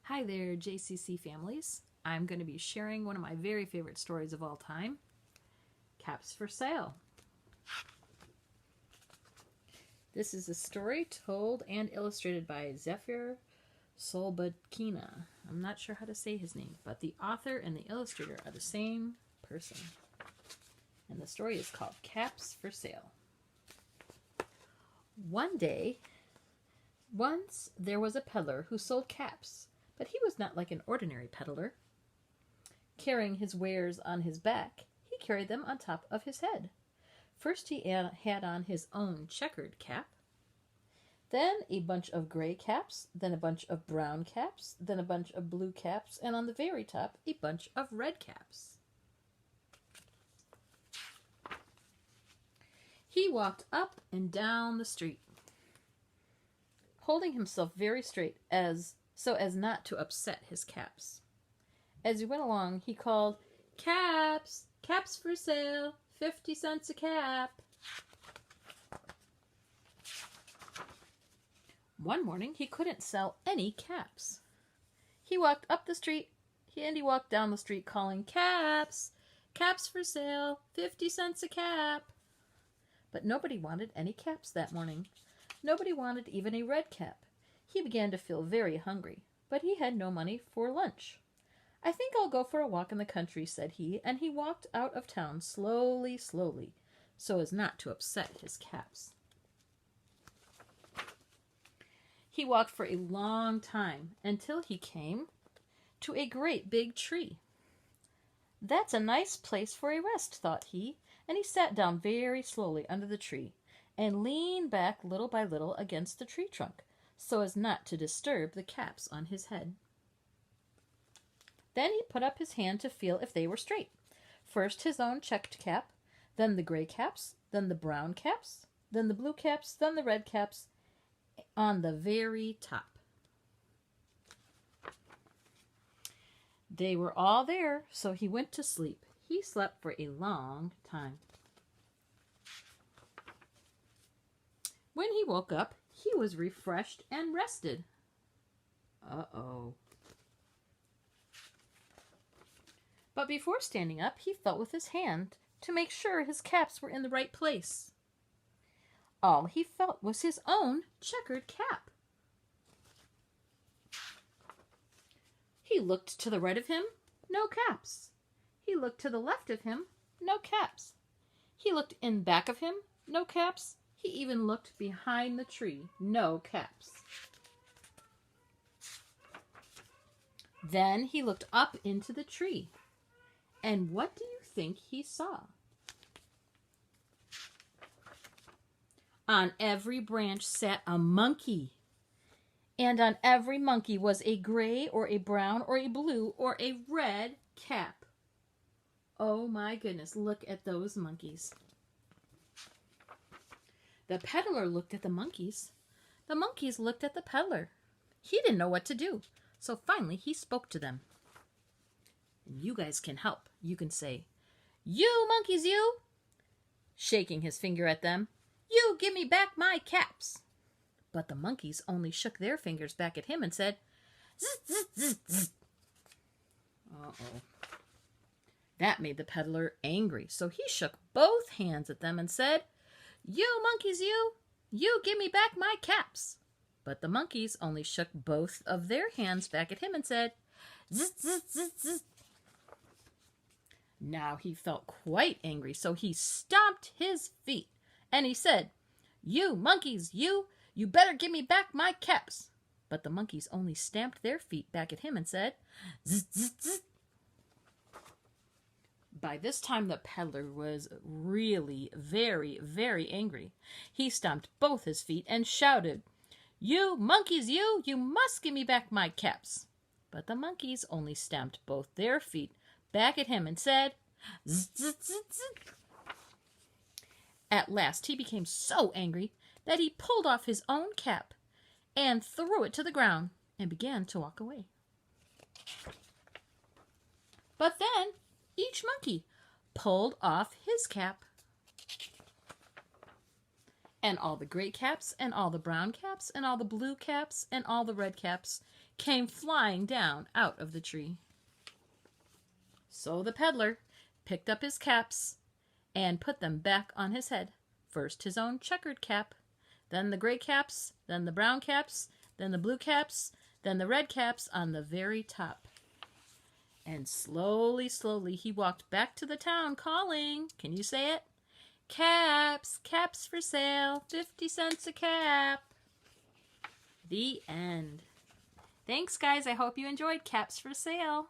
Hi there, JCC families. I'm going to be sharing one of my very favorite stories of all time, Caps for Sale. This is a story told and illustrated by Esphyr Slobodkina. I'm not sure how to say his name, but the author and the illustrator are the same person. And the story is called Caps for Sale. Once there was a peddler who sold caps, but he was not like an ordinary peddler. Carrying his wares on his back, he carried them on top of his head. First he had on his own checkered cap, then a bunch of gray caps, then a bunch of brown caps, then a bunch of blue caps, and on the very top, a bunch of red caps. He walked up and down the street, holding himself very straight so as not to upset his caps. As he went along, he called, "Caps! Caps for sale! 50 cents a cap!" One morning, he couldn't sell any caps. He walked up the street and he walked down the street calling, "Caps! Caps for sale! 50 cents a cap!" But nobody wanted any caps that morning. Nobody wanted even a red cap. He began to feel very hungry, but he had no money for lunch. "I think I'll go for a walk in the country," said he, and he walked out of town slowly, so as not to upset his caps. He walked for a long time until he came to a great big tree. "That's a nice place for a rest," thought he, and he sat down very slowly under the tree and leaned back little by little against the tree trunk so as not to disturb the caps on his head. Then he put up his hand to feel if they were straight. First his own checked cap, then the gray caps, then the brown caps, then the blue caps, then the red caps on the very top. They were all there, so he went to sleep. He slept for a long time. When he woke up, he was refreshed and rested. Uh-oh. But before standing up, he felt with his hand to make sure his caps were in the right place. All he felt was his own checkered cap. He looked to the right of him, no caps. He looked to the left of him, no caps. He looked in back of him, no caps. He even looked behind the tree, no caps. Then he looked up into the tree. And what do you think he saw? On every branch sat a monkey. And on every monkey was a gray or a brown or a blue or a red cap. Oh my goodness, look at those monkeys. The peddler looked at the monkeys. The monkeys looked at the peddler. He didn't know what to do, so finally he spoke to them. And you guys can help. You can say, "You monkeys, you!" shaking his finger at them. "You give me back my caps." But the monkeys only shook their fingers back at him and said, "Zzz, zzz, zzz, zzz." Uh-oh. That made the peddler angry, so he shook both hands at them and said, "You monkeys, you give me back my caps." But the monkeys only shook both of their hands back at him and said, "Zzz, zzz, zzz, zzz." Now he felt quite angry, so he stomped his feet and he said, "You monkeys, you better give me back my caps." But the monkeys only stamped their feet back at him and said, "Zzz, zzz, zzz." By this time, the peddler was really very, very angry. He stomped both his feet and shouted, "You monkeys, you must give me back my caps." But the monkeys only stamped both their feet back at him and said, "Zzz, zzz, zzz, zzz." At last, he became so angry that he pulled off his own cap and threw it to the ground and began to walk away. But then each monkey pulled off his cap. And all the gray caps, and all the brown caps, and all the blue caps, and all the red caps came flying down out of the tree. So the peddler picked up his caps and put them back on his head. First his own checkered cap, then the gray caps, then the brown caps, then the blue caps, then the red caps on the very top. And slowly, slowly he walked back to the town calling, can you say it? Caps, caps for sale, 50 cents a cap. The end. Thanks, guys. I hope you enjoyed Caps for Sale.